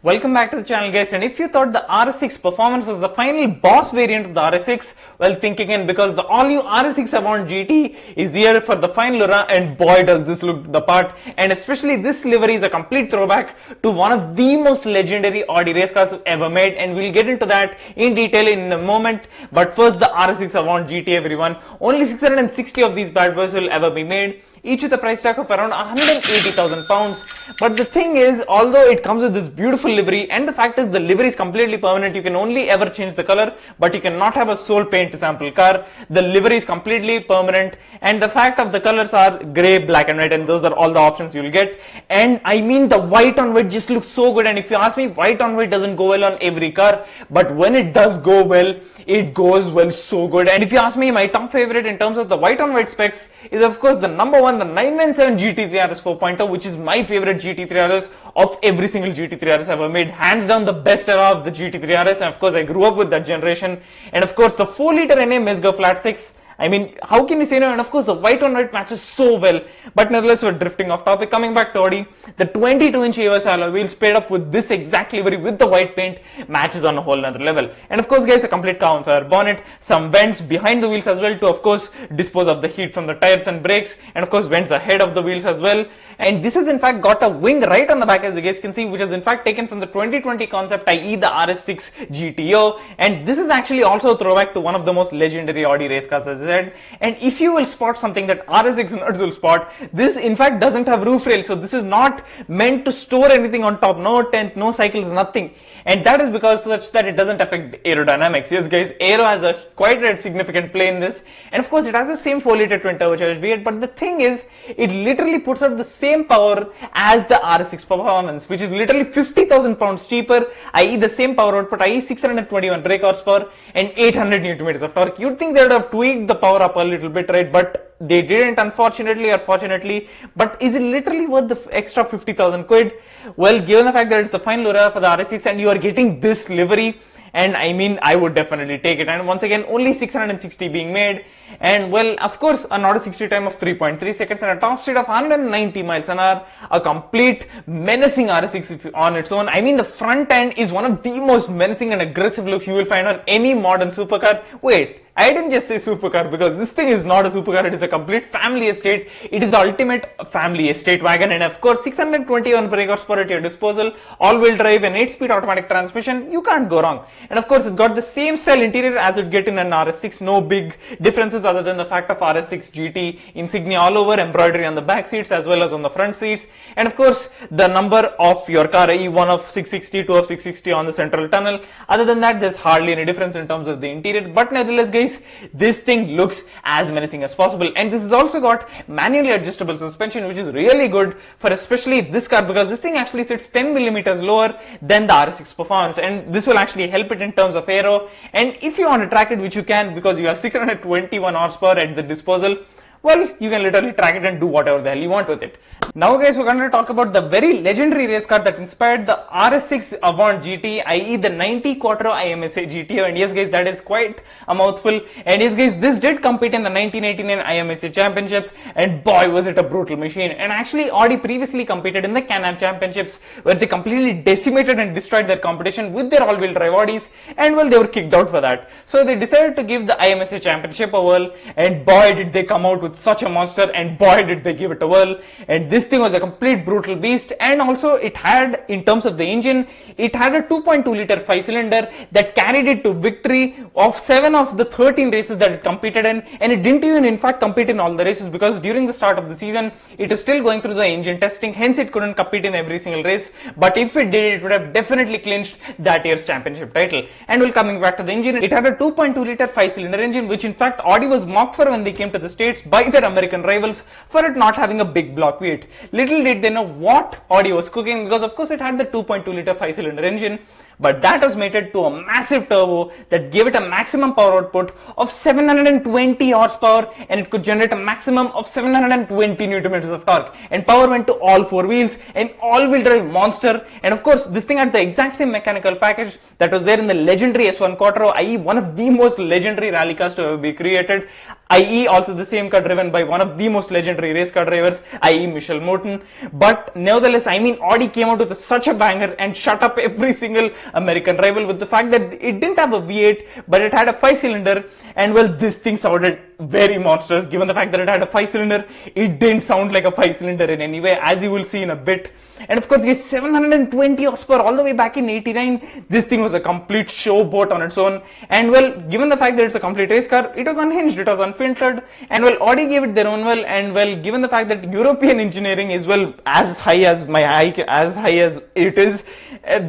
Welcome back to the channel, guys. And if you thought the RS6 performance was the final boss variant of the RS6, well, think again, because the all-new RS6 Avant GT is here for the final hurrah, and boy does this look the part. And especially this livery is a complete throwback to one of the most legendary Audi race cars ever made, and we'll get into that in detail in a moment. But first, the RS6 Avant GT, everyone. Only 660 of these bad boys will ever be made, each with a price tag of around 180,000 pounds. But the thing is, although it comes with this beautiful livery, and the fact is the livery is completely permanent, you can only ever change the color, but you cannot have a sole paint sample car. The livery is completely permanent, and the fact of the colors are grey, black and white, and those are all the options you'll get. And I mean, the white on white just looks so good, and if you ask me, white on white doesn't go well on every car, but when it does go well, it goes well so good. And if you ask me, my top favorite in terms of the white on white specs is of course the number one, the 997 GT3 RS 4.0, which is my favorite GT3 RS of every single GT3 RS ever made. Hands down the best era of the GT3 RS, and of course I grew up with that generation. And of course the 4-liter NA Mesga Flat 6. I mean, how can you say no? And of course the white on white matches so well. But nevertheless, we're drifting off topic. Coming back to Audi, the 22-inch EOS alloy wheels paired up with this exact livery with the white paint matches on a whole other level. And of course guys, a complete carbon fiber bonnet, some vents behind the wheels as well to of course dispose of the heat from the tires and brakes, and of course vents ahead of the wheels as well. And this has in fact got a wing right on the back, as you guys can see, which is in fact taken from the 2020 concept, i.e. the RS6 GTO. And this is actually also a throwback to one of the most legendary Audi race cars, as I said. And if you will spot something that RS6 nerds will spot, this in fact doesn't have roof rail, so this is not meant to store anything on top, no tent, no cycles, nothing. And that is because such that it doesn't affect aerodynamics. Yes guys, aero has a quite a significant play in this, and of course it has the same 4-liter twin turbocharged V8, but the thing is, it literally puts out the same power as the RS6 performance, which is literally 50,000 pounds cheaper, i.e. the same power output, i.e. 621 brake horsepower and 800 Nm of torque. You'd think they would have tweaked the power up a little bit, right? But they didn't, unfortunately or fortunately. But is it literally worth the extra 50,000 quid? Well, given the fact that it's the final hurrah for the RS6 and you are getting this livery, and I mean, I would definitely take it. And once again, only 660 being made, and well, of course, an auto 60 time of 3.3 seconds and a top speed of 190 miles an hour, a complete menacing RS6 on its own. I mean, the front end is one of the most menacing and aggressive looks you will find on any modern supercar. Wait, I didn't just say supercar, because this thing is not a supercar, it is a complete family estate. It is the ultimate family estate wagon, and of course 621 brake horsepower at your disposal, all-wheel drive and 8-speed automatic transmission, you can't go wrong. And of course it's got the same style interior as you'd get in an RS6, no big differences other than the fact of RS6 GT insignia all over, embroidery on the back seats as well as on the front seats, and of course the number of your car, i.e. 1 of 660, 2 of 660 on the central tunnel. Other than that, there's hardly any difference in terms of the interior, but nevertheless guys, this thing looks as menacing as possible. And this has also got manually adjustable suspension, which is really good for especially this car, because this thing actually sits 10 millimeters lower than the RS6 performance, and this will actually help it in terms of aero. And if you want to track it, which you can, because you have 621 horsepower at the disposal, well, you can literally track it and do whatever the hell you want with it. Now guys, we're going to talk about the very legendary race car that inspired the RS6 Avant GT, i.e. the 90 Quattro IMSA GTO. And yes guys, that is quite a mouthful. And yes guys, this did compete in the 1989 IMSA championships, and boy was it a brutal machine. And actually Audi previously competed in the Can-Am championships, where they completely decimated and destroyed their competition with their all-wheel drive Audis, and well, they were kicked out for that. So they decided to give the IMSA championship a whirl, and boy did they come out with such a monster, and boy did they give it a whirl. And this thing was a complete brutal beast. And also it had, in terms of the engine, it had a 2.2-liter 5-cylinder that carried it to victory of 7 of the 13 races that it competed in. And it didn't even in fact compete in all the races, because during the start of the season it is still going through the engine testing, hence it couldn't compete in every single race. But if it did, it would have definitely clinched that year's championship title. And well, coming back to the engine, it had a 2.2-liter 5-cylinder engine, which in fact Audi was mocked for when they came to the States by their American rivals for it not having a big block V8. Little did they know what Audi was cooking, because of course it had the 2.2-liter 5-cylinder engine. but that was mated to a massive turbo that gave it a maximum power output of 720 horsepower, and it could generate a maximum of 720 Newton meters of torque, and power went to all four wheels, an all-wheel drive monster. And of course this thing had the exact same mechanical package that was there in the legendary S1 Quattro, i.e. one of the most legendary rally cars to ever be created, i.e. also the same car driven by one of the most legendary race car drivers, i.e. Michel Morton. But nevertheless, I mean, Audi came out with such a banger and shut up every single American rival with the fact that it didn't have a V8, but it had a 5-cylinder, and well, this thing sounded very monstrous. Given the fact that it had a 5-cylinder, it didn't sound like a 5-cylinder in any way, as you will see in a bit. And of course, guys, 720 horsepower all the way back in 89, this thing was a complete showboat on its own. And well, given the fact that it's a complete race car, it was unhinged, it was unfiltered, and well, Audi gave it their own well. And well, given the fact that European engineering is well as high as my IQ, as high as it is,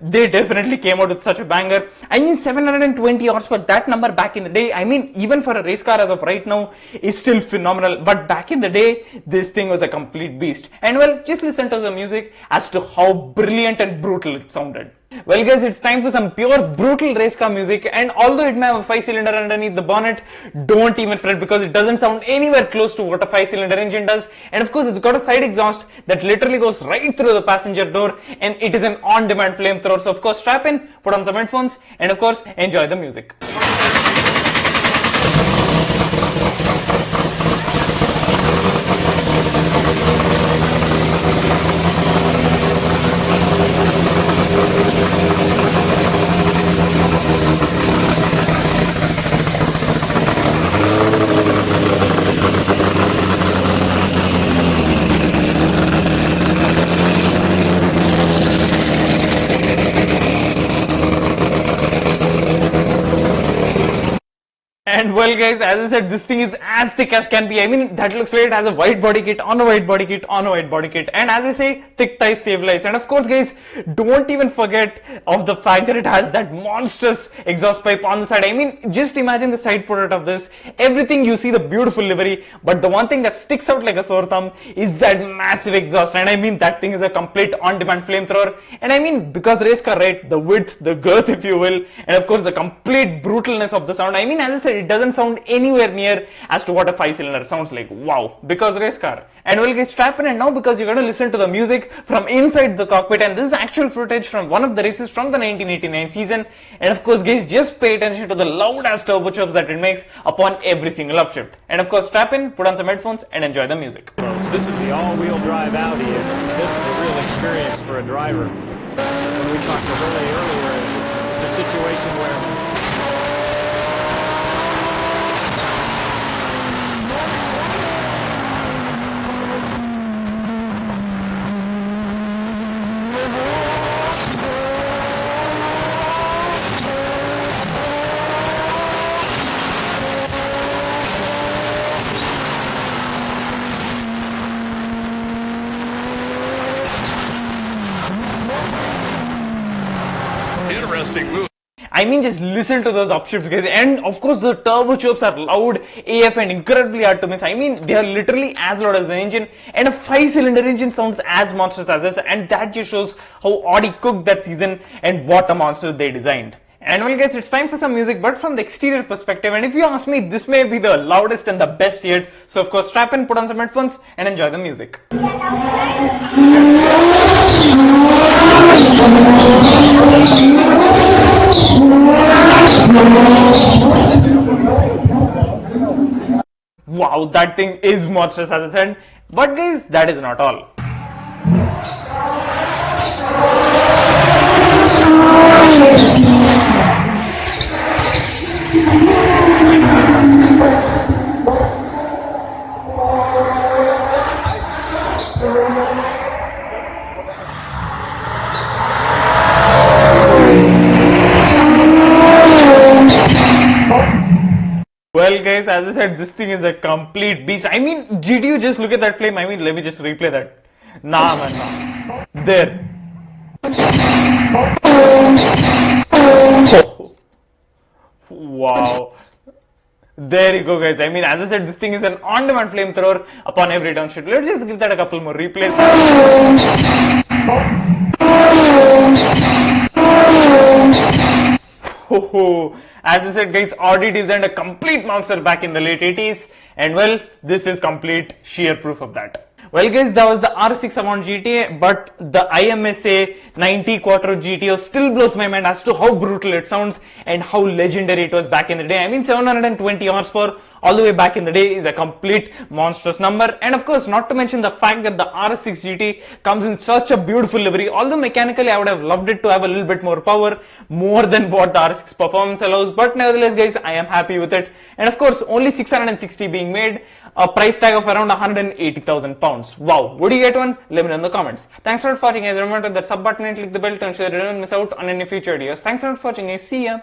they definitely came out with such a banger. I mean, 720 horsepower, that number back in the day, I mean, even for a race car as of right now, is still phenomenal. But back in the day, this thing was a complete beast. And well, just listen to the music as to how brilliant and brutal it sounded. Well guys, it's time for some pure brutal race car music, and although it may have a 5-cylinder underneath the bonnet, don't even fret, because it doesn't sound anywhere close to what a 5-cylinder engine does. And of course, it's got a side exhaust that literally goes right through the passenger door, and it is an on-demand flamethrower. So of course, strap in, put on some headphones, and of course, enjoy the music. And well guys, as I said, this thing is as thick as can be. I mean, that looks like it has a white body kit on a white body kit on a white body kit. And as I say, thick thighs save lives. And of course guys, don't even forget of the fact that it has that monstrous exhaust pipe on the side. I mean, just imagine the side product of this. Everything you see, the beautiful livery, but the one thing that sticks out like a sore thumb is that massive exhaust. And I mean, that thing is a complete on-demand flamethrower. And I mean, because race car, right, the width, the girth if you will, and of course the complete brutalness of the sound. I mean, as I said, it doesn't sound anywhere near as to what a 5-cylinder sounds like. Wow, because race car. And we'll get strap in, and now because you're going to listen to the music from inside the cockpit, and this is actual footage from one of the races from the 1989 season. And of course guys, just pay attention to the loud ass turbo chirps that it makes upon every single upshift. And of course, strap in, put on some headphones, and enjoy the music. This is the all-wheel drive Audi, and this is a real experience for a driver. When we talked to Willie earlier, it's a situation where move. I mean, just listen to those upshifts guys, and of course the turbo chirps are loud AF and incredibly hard to miss. I mean, they are literally as loud as the engine, and a 5-cylinder engine sounds as monstrous as this, and that just shows how Audi cooked that season and what a monster they designed. And well guys, it's time for some music, but from the exterior perspective, and if you ask me, this may be the loudest and the best yet. So of course, strap in, put on some headphones, and enjoy the music. Wow, that thing is monstrous as I said. But guys, that is not all. Well guys, as I said, this thing is a complete beast. I mean, did you just look at that flame? I mean, let me just replay that. Nah man, nah. There. Oh. Wow. There you go guys. I mean, as I said, this thing is an on-demand flamethrower upon every downshift. Let's just give that a couple more replays. As I said guys, Audi designed a complete monster back in the late 80s, and well, this is complete sheer proof of that. Well guys, that was the R6 Avant GT, but the IMSA 90 Quattro GTO still blows my mind as to how brutal it sounds and how legendary it was back in the day. I mean, 720 horsepower all the way back in the day is a complete monstrous number, and of course not to mention the fact that the RS6 GT comes in such a beautiful livery. Although mechanically I would have loved it to have a little bit more power, more than what the RS6 performance allows, but nevertheless guys, I am happy with it. And of course only 660 being made, a price tag of around 180,000 pounds. Wow, would you get one? Let me know in the comments. Thanks for watching guys. Remember that sub button and click the bell to ensure that you don't miss out on any future videos. Thanks for watching guys. See ya.